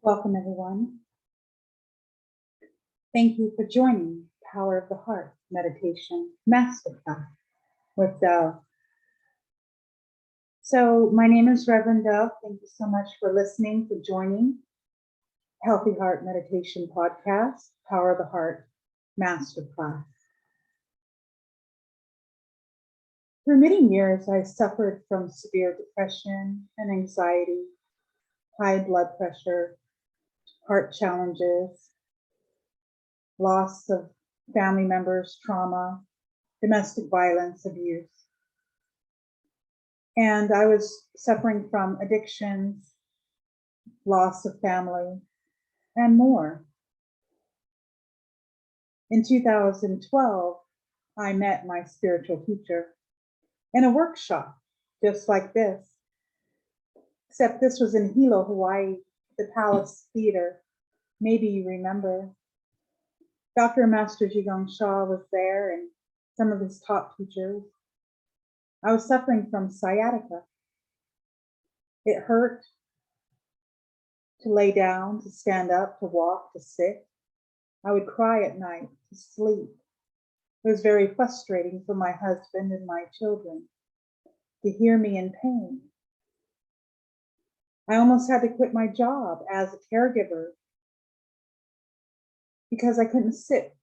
Welcome, everyone. Thank you for joining Power of the Heart Meditation Masterclass with Dove. So my name is Reverend Dove. Thank you so much for listening, for joining Healthy Heart Meditation Podcast, Power of the Heart Masterclass. For many years, I suffered from severe depression and anxiety, high blood pressure, heart challenges, loss of family members, trauma, domestic violence, abuse. And I was suffering from addictions, loss of family, and more. In 2012, I met my spiritual teacher in a workshop just like this, except this was in Hilo, Hawaii, the Palace Theater. Maybe you remember. Dr. Master Jigong Shaw was there and some of his top teachers. I was suffering from sciatica. It hurt to lay down, to stand up, to walk, to sit. I would cry at night, to sleep. It was very frustrating for my husband and my children to hear me in pain. I almost had to quit my job as a caregiver because I couldn't sit.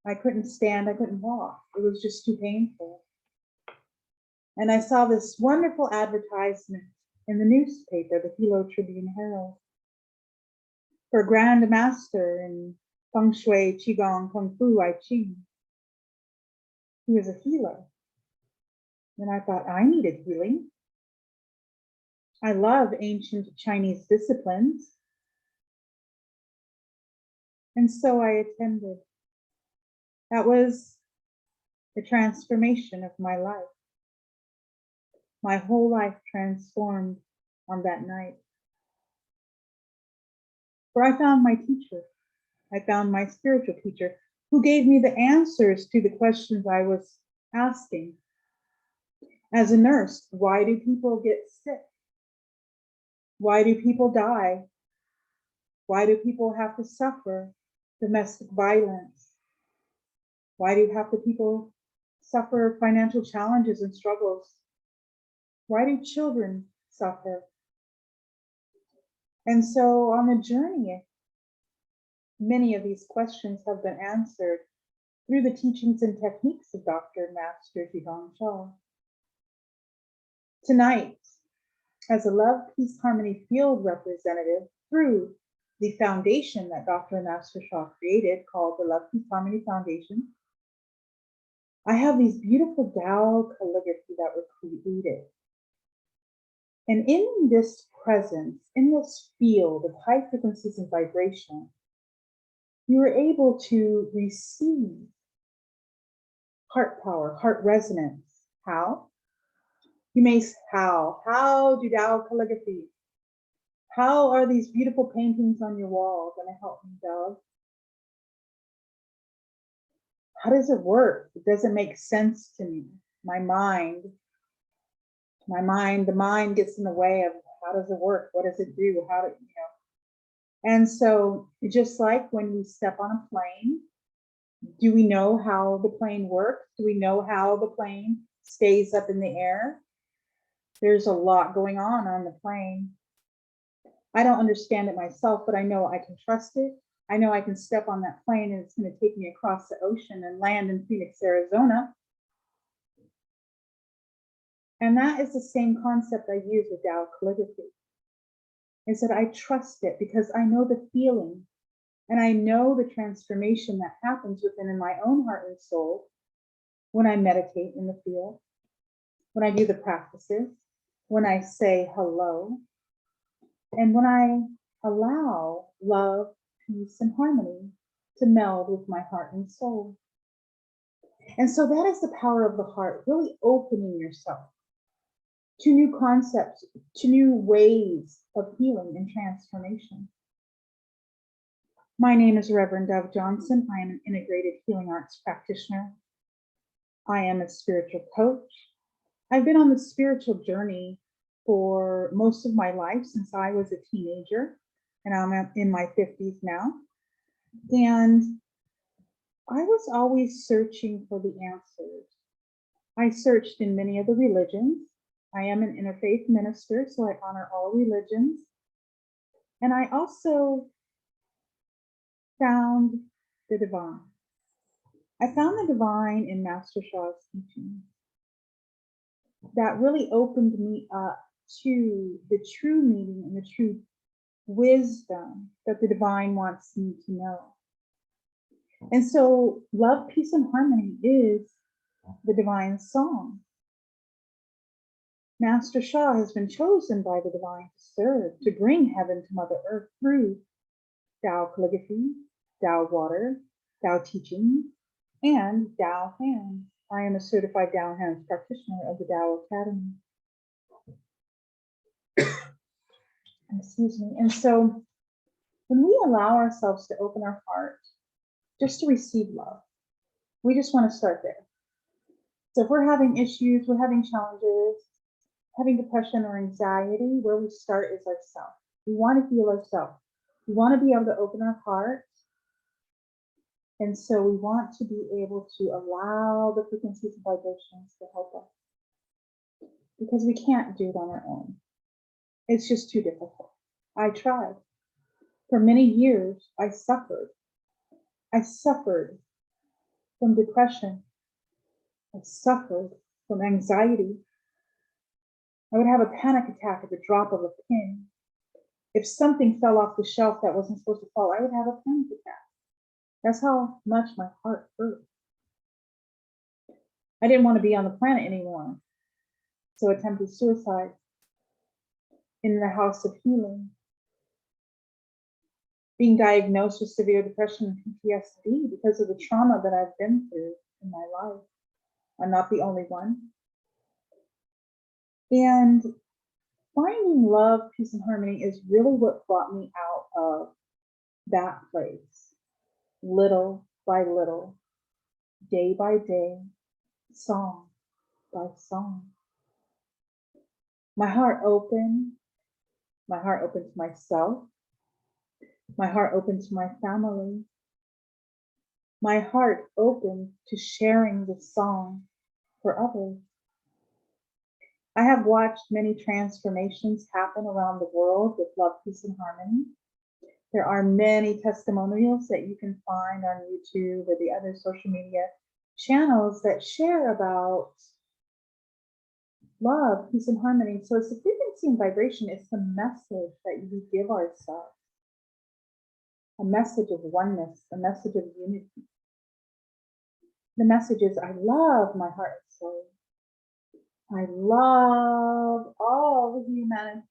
I couldn't stand, I couldn't walk. It was just too painful. And I saw this wonderful advertisement in the newspaper, the Hilo Tribune Herald, for a Grand Master in Feng Shui, Qigong, Kung Fu, I Ching. He was a healer. And I thought, I needed healing. I love ancient Chinese disciplines. And so I attended. That was the transformation of my life. My whole life transformed on that night. For I found my teacher. I found my spiritual teacher who gave me the answers to the questions I was asking. As a nurse, why do people get sick? Why do people die? Why do people have to suffer domestic violence? Why do people suffer financial challenges and struggles? Why do children suffer? And so on the journey, many of these questions have been answered through the teachings and techniques of Dr. Master Jigong Shaw. Tonight, as a Love, Peace, Harmony field representative through the foundation that Dr. Master Shaw created called the Love, Peace, Harmony Foundation, I have these beautiful Tao calligraphy that were created. And in this presence, in this field of high frequencies and vibration, you are able to receive heart power, heart resonance. How? You may say, how do Tao calligraphy? How are these beautiful paintings on your wall going to help me, Dove? How does it work? It doesn't make sense to me. The mind gets in the way of how does it work? What does it do? And so just like when we step on a plane, do we know how the plane works? Do we know how the plane stays up in the air? There's a lot going on the plane. I don't understand it myself, but I know I can trust it. I know I can step on that plane and it's going to take me across the ocean and land in Phoenix, Arizona. And that is the same concept I use with Tao calligraphy, is that I trust it because I know the feeling and I know the transformation that happens within my own heart and soul when I meditate in the field, when I do the practices, when I say hello, and when I allow love, peace, and harmony to meld with my heart and soul. And so that is the power of the heart, really opening yourself to new concepts, to new ways of healing and transformation. My name is Reverend Dove Johnson. I am an integrated healing arts practitioner. I am a spiritual coach. I've been on the spiritual journey for most of my life since I was a teenager. and I'm in my 50s now. And I was always searching for the answers. I searched in many of the religions. I am an interfaith minister, so I honor all religions. And I also found the divine. I found the divine in Master Shah's teachings. That really opened me up to the true meaning and the true wisdom that the divine wants me to know. And so love, peace, and harmony is the divine song. Master Shah has been chosen by the divine to serve, to bring heaven to Mother Earth through Tao calligraphy, Tao water, Tao teaching, and Tao hands. I am a certified Tao hands practitioner of the Tao Academy. Excuse me. And so when we allow ourselves to open our heart just to receive love, we just want to start there. So if we're having issues, we're having challenges, having depression or anxiety, where we start is ourselves. We want to heal ourselves. We want to be able to open our heart. And so we want to be able to allow the frequencies and vibrations to help us, because we can't do it on our own. It's just too difficult. I tried. For many years, I suffered. I suffered from depression. I suffered from anxiety. I would have a panic attack at the drop of a pin. If something fell off the shelf that wasn't supposed to fall, I would have a panic attack. That's how much my heart hurt. I didn't want to be on the planet anymore, so attempted suicide in the house of healing. Being diagnosed with severe depression and PTSD because of the trauma that I've been through in my life. I'm not the only one. And finding love, peace, and harmony is really what brought me out of that place. Little by little, day by day, song by song. My heart opened. My heart opened to myself. My heart opened to my family. My heart opened to sharing the song for others. I have watched many transformations happen around the world with love, peace, and harmony. There are many testimonials that you can find on YouTube or the other social media channels that share about love, peace, and harmony. So it's the frequency and vibration. It's the message that we give ourselves. A message of oneness, a message of unity. The message is, I love my heart and soul. I love all of humanity.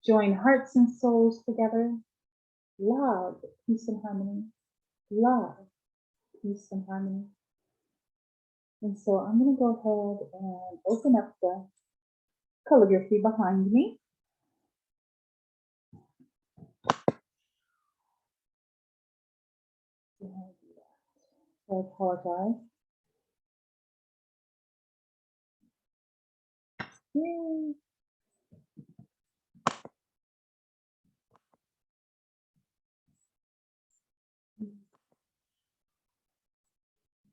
Join hearts and souls together. Love, peace, and harmony. Love, peace, and harmony. And so I'm going to go ahead and open up the calligraphy behind me. I apologize. Yay.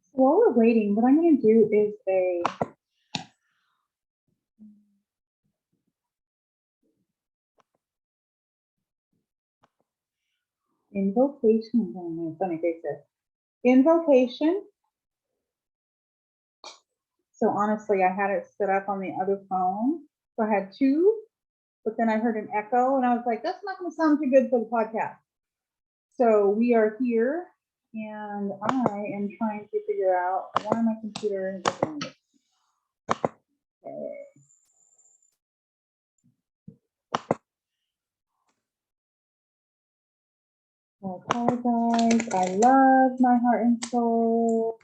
So while we're waiting, what I'm going to do is a invocation. Funny face there. Invocation. So honestly, I had it set up on the other phone. So I had two, but then I heard an echo and I was like, that's not going to sound too good for the podcast. So we are here and I am trying to figure out why my computer is doing this. Okay. I apologize. I love my heart and soul.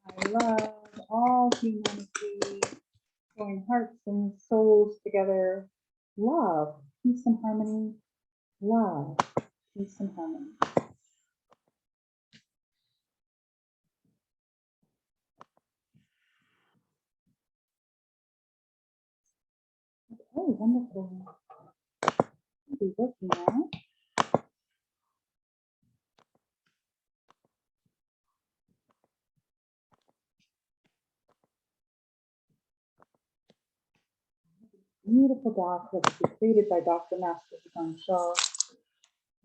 I love all humanity. Join hearts and souls together. Love, peace, and harmony. Love, peace, and harmony. Oh, wonderful. be looking at. Beautiful dog calligraphy created by Dr. Masster on show.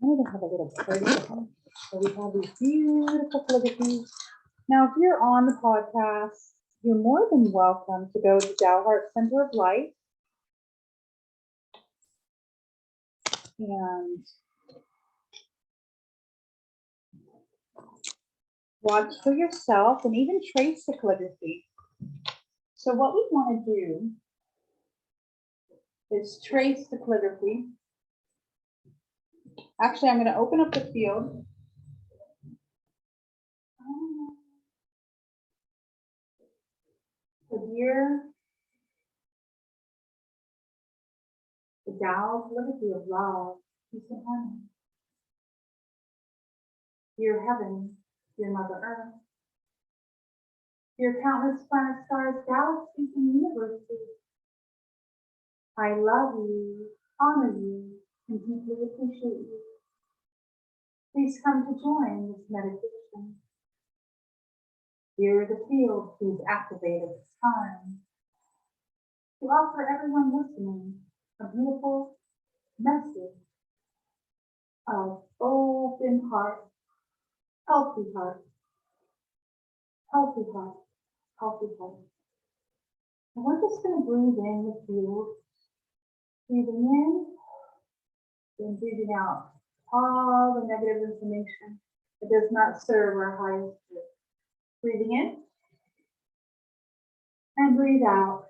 I wanted to have a little party. So we have these beautiful calligraphies. Now, if you're on the podcast, you're more than welcome to go to Tao Heart Center of Light and watch for yourself and even trace the calligraphy. So what we want to do is trace the calligraphy. Actually, I'm going to open up the field. So here, the Tao calligraphy of love, peace and harmony. Dear heaven, dear Mother Earth, dear countless planets, stars, galaxies, and universes, I love you, honor you, and deeply appreciate you. Please come to join this meditation. Here the field, please activate at this time to offer everyone listening a beautiful message of open heart, healthy heart, healthy heart, healthy heart. And we're just going to breathe in the field, breathing in, and breathing out all the negative information that does not serve our highest good. Breathing in and breathe out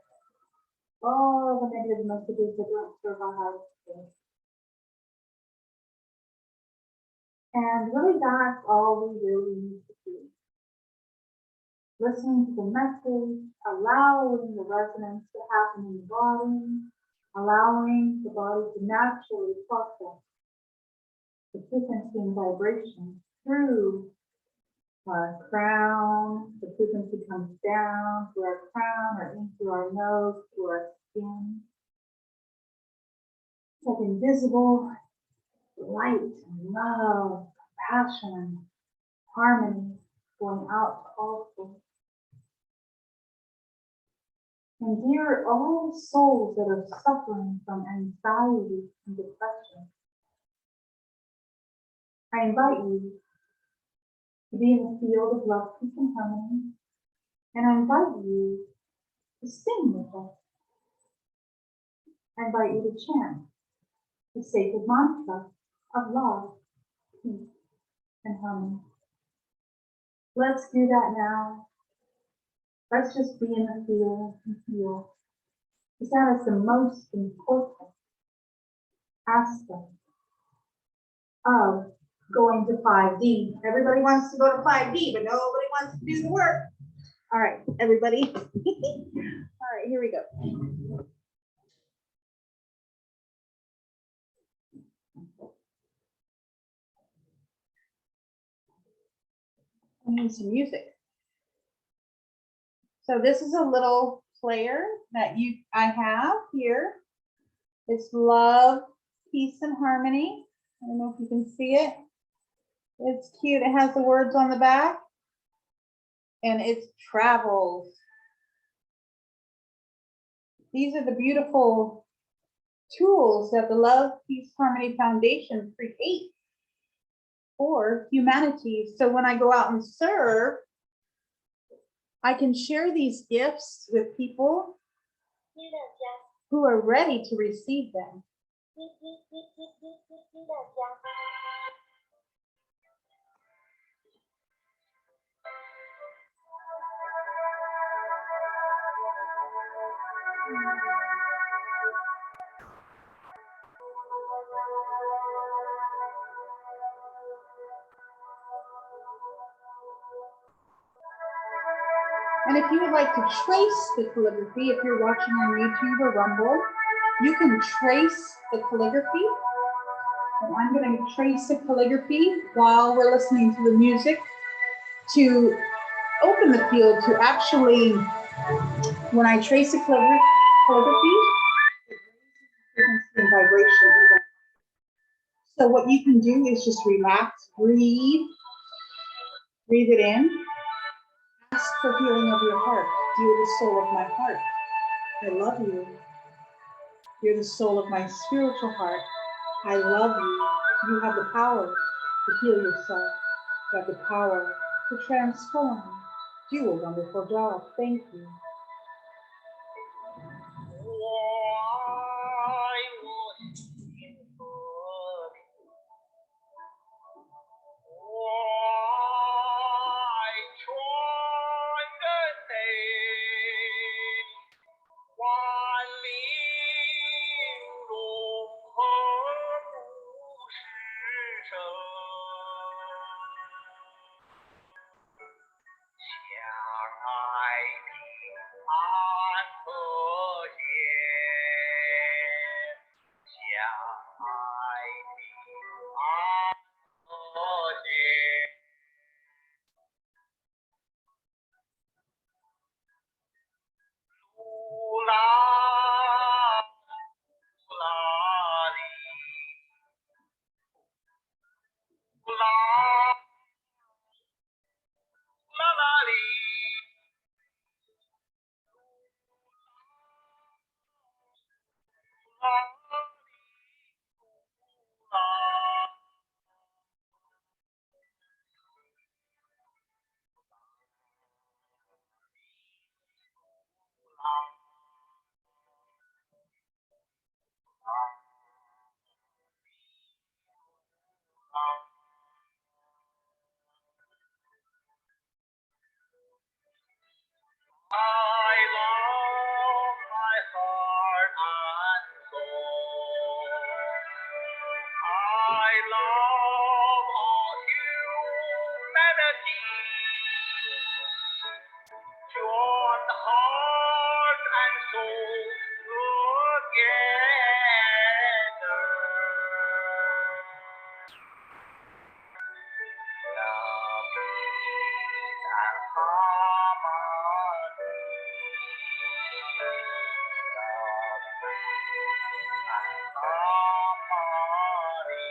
all the negative messages that don't serve our highest good. And really, that's all we really need to do. Listening to the message, allowing the resonance to happen in the body, allowing the body to naturally process the frequency and vibration through our crown. The frequency comes down through our crown or in through our nose, through our skin. It's like invisible light and love, compassion, harmony going out to all souls. And dear all souls that are suffering from anxiety and depression, I invite you to be in the field of love, peace, and harmony, and I invite you to sing with us. I invite you to chant the sacred mantra of love, peace, and harmony. Let's do that now. Let's just be in the field and feel, because that is the most important aspect of going to 5D. Everybody wants to go to 5D, but nobody wants to do the work. All right, everybody. All right, here we go. I need some music. So this is a little player that I have here. It's love, peace, and harmony. I don't know if you can see it. It's cute. It has the words on the back. And it's travels. These are the beautiful tools that the Love, Peace, Harmony Foundation creates for humanity. So when I go out and serve, I can share these gifts with people who are ready to receive them. And if you would like to trace the calligraphy, if you're watching on YouTube or Rumble, you can trace the calligraphy. And I'm going to trace the calligraphy while we're listening to the music to open the field to actually, when I trace the calligraphy, it raises the frequency and vibration even. So what you can do is just relax, breathe, breathe it in, ask for healing of your heart. You're the soul of my heart. I love you. You're the soul of my spiritual heart. I love you. You have the power to heal yourself. You have the power to transform. Do a wonderful job. Thank you. I love my heart and soul. I love all humanity. Join heart and soul together. Love, peace, and harmony. Love, peace, and harmony.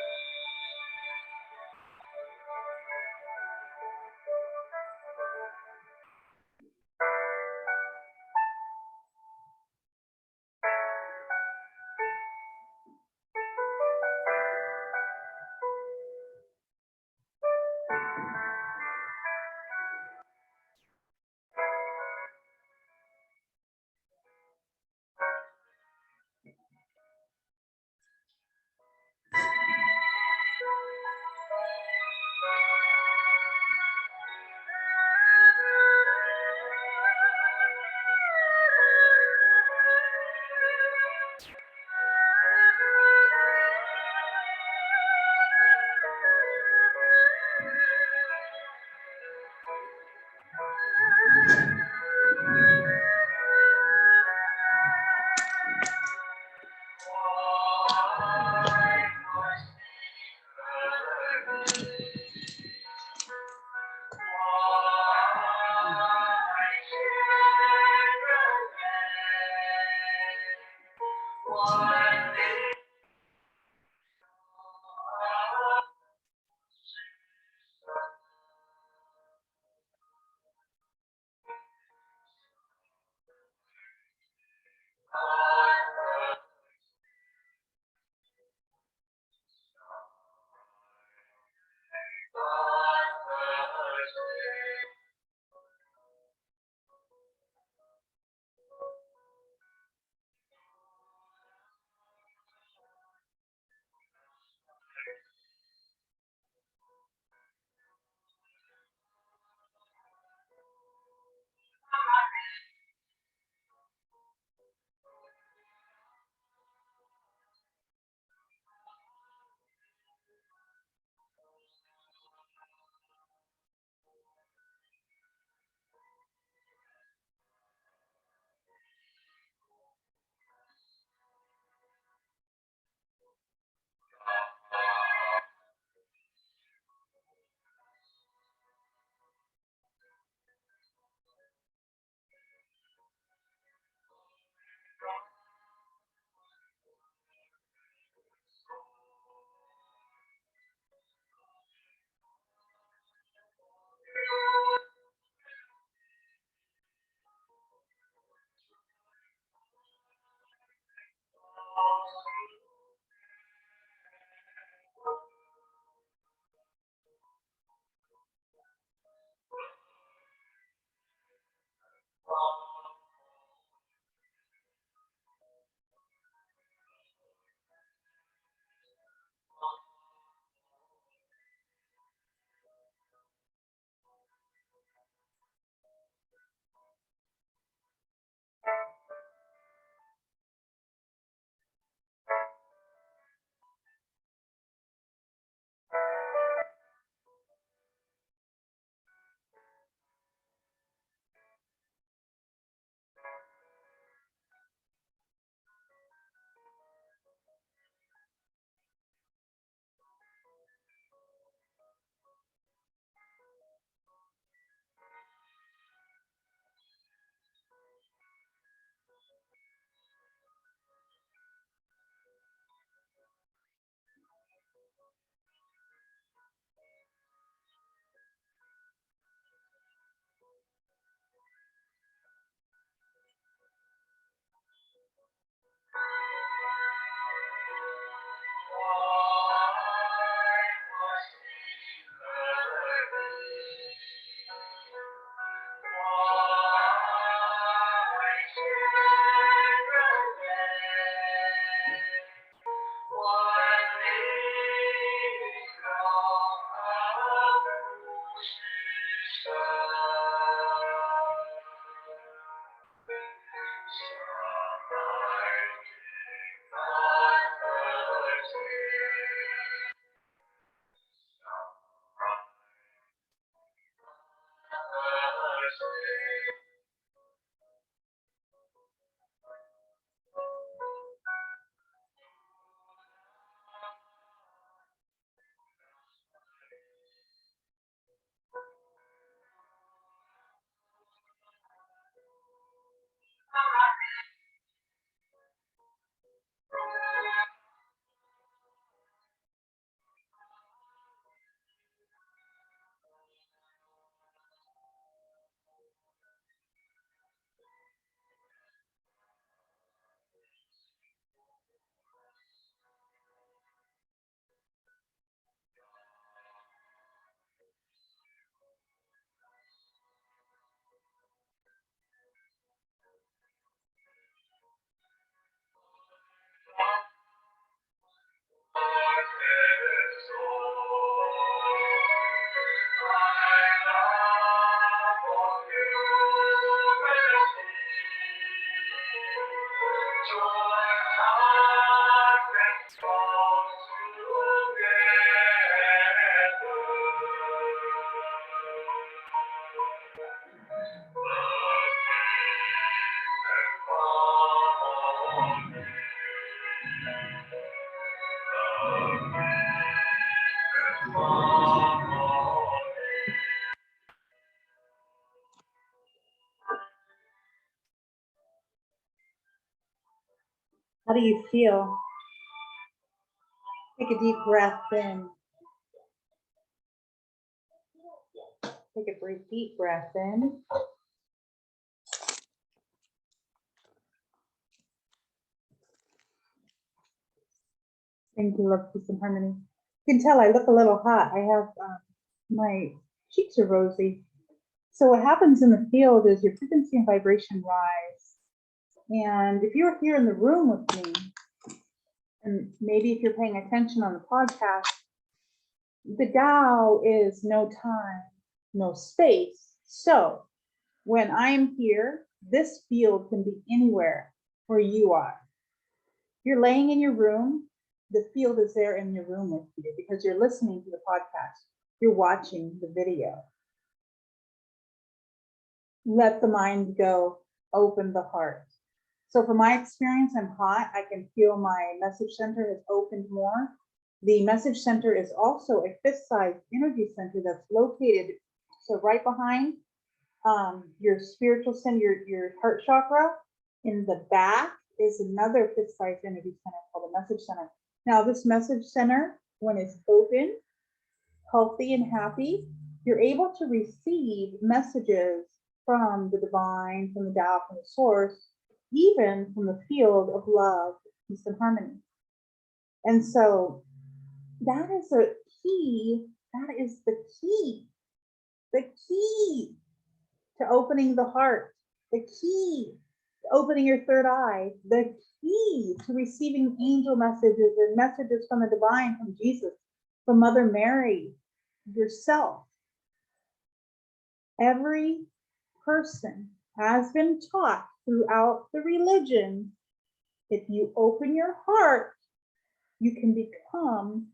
How do you feel? Take a deep breath in. Take a deep breath in. Thank you, love, peace, and harmony. You can tell I look a little hot. I have my cheeks are rosy. So what happens in the field is your frequency and vibration rise. And if you're here in the room with me, and maybe if you're paying attention on the podcast, the Tao is no time, no space. So when I'm here, this field can be anywhere where you are. You're laying in your room, the field is there in your room with you because you're listening to the podcast. You're watching the video. Let the mind go, open the heart. So from my experience, I'm hot. I can feel my message center has opened more. The message center is also a fist-sized energy center that's located, so right behind your spiritual center, your heart chakra. In the back is another fist-sized energy center called the message center. Now, this message center, when it's open, healthy, and happy, you're able to receive messages from the divine, from the Tao, from the source, even from the field of love, peace, and harmony. And so that is a key. That is the key to opening the heart, the key to opening your third eye, the key to receiving angel messages and messages from the divine, from Jesus, from Mother Mary, yourself. Every person has been taught throughout the religion, if you open your heart, you can become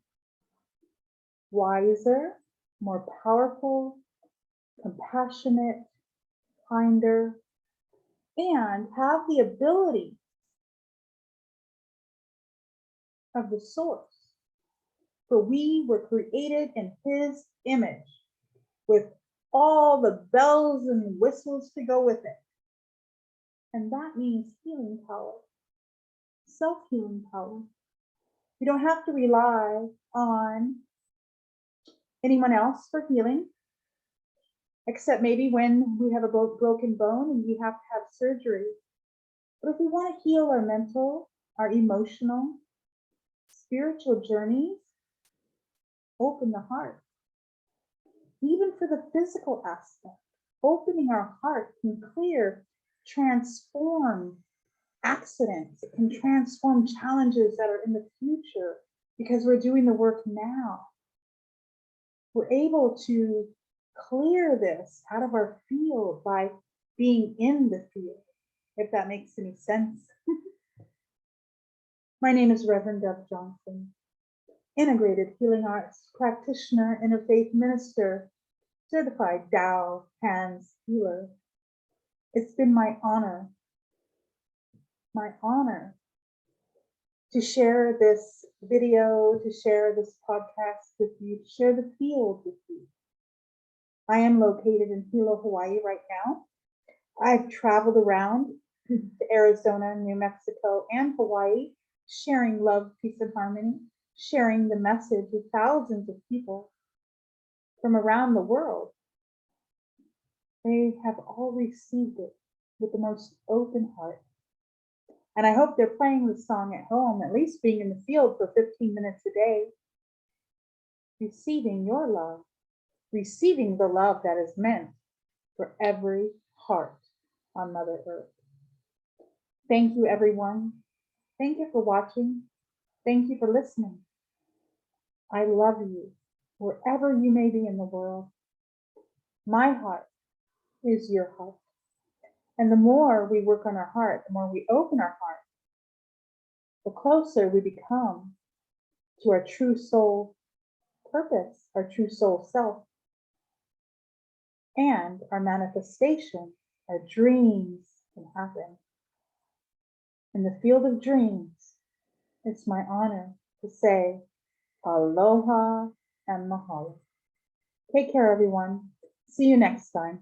wiser, more powerful, compassionate, kinder, and have the ability of the source. For we were created in his image with all the bells and whistles to go with it. And that means healing power, self-healing power. You don't have to rely on anyone else for healing, except maybe when we have a broken bone and we have to have surgery. But if we want to heal our mental, our emotional, spiritual journeys, open the heart. Even for the physical aspect, opening our heart can clear, transform accidents. It can transform challenges that are in the future because we're doing the work now. We're able to clear this out of our field by being in the field, if that makes any sense. My name is Reverend Dove Johnson, integrated healing arts practitioner, interfaith minister, certified Tao hands healer. It's been my honor to share this video, to share this podcast with you, to share the field with you. I am located in Hilo, Hawaii right now. I've traveled around to Arizona, New Mexico, and Hawaii, sharing love, peace, and harmony, sharing the message with thousands of people from around the world. They have all received it with the most open heart. And I hope they're playing the song at home, at least being in the field for 15 minutes a day, receiving your love, receiving the love that is meant for every heart on Mother Earth. Thank you, everyone. Thank you for watching. Thank you for listening. I love you wherever you may be in the world. My heart is your heart. And the more we work on our heart, the more we open our heart, the closer we become to our true soul purpose, our true soul self, and our manifestation, our dreams can happen. In the field of dreams, it's my honor to say aloha and mahalo. Take care, everyone. See you next time.